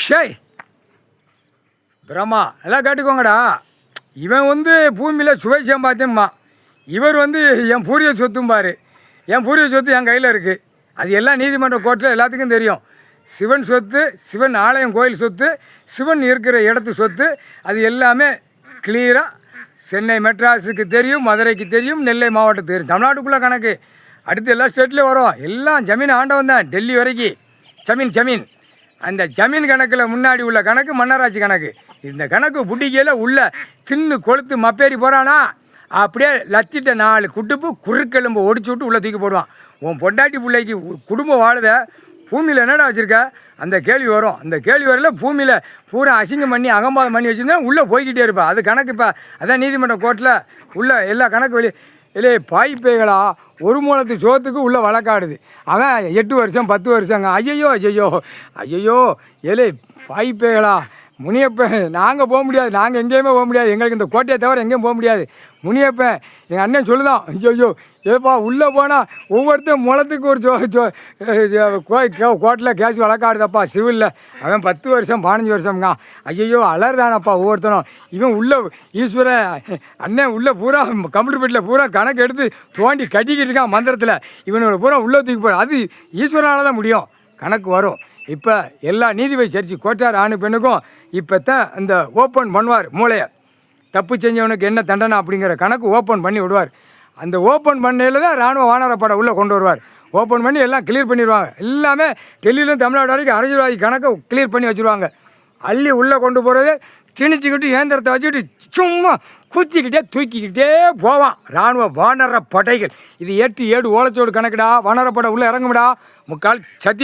ஷேய் பிரம்மா எல்லாம் கேட்டுக்கோங்கடா. இவன் வந்து பூமியில் சுவை சம்பாத்தியம்மா, இவர் வந்து என் பூரிய சொத்தும்பார். என் பூரிய சொத்து என் கையில் இருக்குது. அது எல்லாம் நீதிமன்ற கோர்ட்டில் எல்லாத்துக்கும் தெரியும். சிவன் சொத்து, சிவன் ஆலயம் கோயில் சொத்து, சிவன் இருக்கிற இடத்து சொத்து, அது எல்லாமே கிளியராக சென்னை மெட்ராஸுக்கு தெரியும், மதுரைக்கு தெரியும், நெல்லை மாவட்டத்துக்கு தெரியும், தமிழ்நாட்டுக்குள்ளே கணக்கு. அடுத்து எல்லா ஸ்டேட்லேயும் வரும். எல்லாம் ஜமீன் ஆண்டவன் தான், டெல்லி வரைக்கும் ஜமீன். அந்த ஜமீன் கணக்கில் முன்னாடி உள்ள கணக்கு மன்னராட்சி கணக்கு. இந்த கணக்கு புட்டிக்கையில் உள்ள தின்னு கொளுத்து மப்பேறி போகிறானா அப்படியே லத்திட்ட 4 குட்டுப்பு குறுக்கெலும்பு ஒடிச்சு விட்டு உள்ளே தூக்கி போடுவான். உன் பொண்டாட்டி பிள்ளைக்கு குடும்பம் வாழுத பூமியில் என்னடா வச்சுருக்க அந்த கேள்வி வரும். அந்த கேள்வி வரல பூமியில் பூரா அசிங்கம் பண்ணி அகம்பாதம் பண்ணி வச்சுருந்தா உள்ளே போய்கிட்டே இருப்பா. அது கணக்கு. இப்போ அதான் நீதிமன்ற கோர்ட்டில் உள்ள எல்லா கணக்கு வெளியே இல்லை பாய்ப்பைகளா ஒரு மூலத்து சோத்துக்கு உள்ளே வழக்காடுது. அவன் 8 வருஷம் 10 வருஷங்க. ஐயோ ஏலே பாய்ப்பைகளா முனியப்பன் நாங்கள் போக முடியாது, நாங்கள் எங்கேயுமே போக முடியாது, எங்களுக்கு இந்த கோட்டையை தவிர எங்கேயும் போக முடியாது. முனியப்பன் எங்கள் அண்ணன் சொல்லுதான், ஏப்பா உள்ளே போனால் ஒவ்வொருத்தரும் முளத்துக்கு ஒரு கோர்ட்டில் கேஸ் வழக்காடுதப்பா சிவிலில். அவன் 10 வருஷம் 15 வருஷம்ங்க. அலர்தானப்பா ஒவ்வொருத்தனும். இவன் உள்ள ஈஸ்வரன் அண்ணன் உள்ளே பூரா கம்ப்யூட்டர் பெட்டில் பூரா கணக்கு எடுத்து தோண்டி கட்டிக்கிட்டு இருக்கான் மந்திரத்தில். இவனோட பூரா உள்ளே தூக்கி போகிற அது ஈஸ்வரனால் தான் முடியும். கணக்கு வரும். இப்போ எல்லா நீதிபதி சரிச்சு கோட்டார் ஆணு பெண்ணுக்கும் இப்போ தான் இந்த ஓப்பன் பண்ணுவார் மூளையை. தப்பு செஞ்சவனுக்கு என்ன தண்டனை அப்படிங்கிற கணக்கு ஓப்பன் பண்ணி விடுவார். அந்த ஓப்பன் பண்ணையில் தான் இராணுவ வானரப்படை உள்ளே கொண்டு வருவார். ஓப்பன் பண்ணி எல்லாம் கிளியர் பண்ணிடுவாங்க. எல்லாமே டெல்லியிலும் தமிழ்நாடு வரைக்கும் அரசியல்வாதி கணக்கை கிளியர் பண்ணி வச்சுருவாங்க. அள்ளி உள்ளே கொண்டு போகிறது திணிச்சிக்கிட்டு இயந்திரத்தை வச்சுக்கிட்டு சும்மா குத்திக்கிட்டே தூக்கிக்கிட்டே போவான் இராணுவ வானர படைகள். இது 8 7 ஓலச்சோடு கணக்குடா. வானரப்படை உள்ளே இறங்கும்டா. முக்கால் சத்தியம்.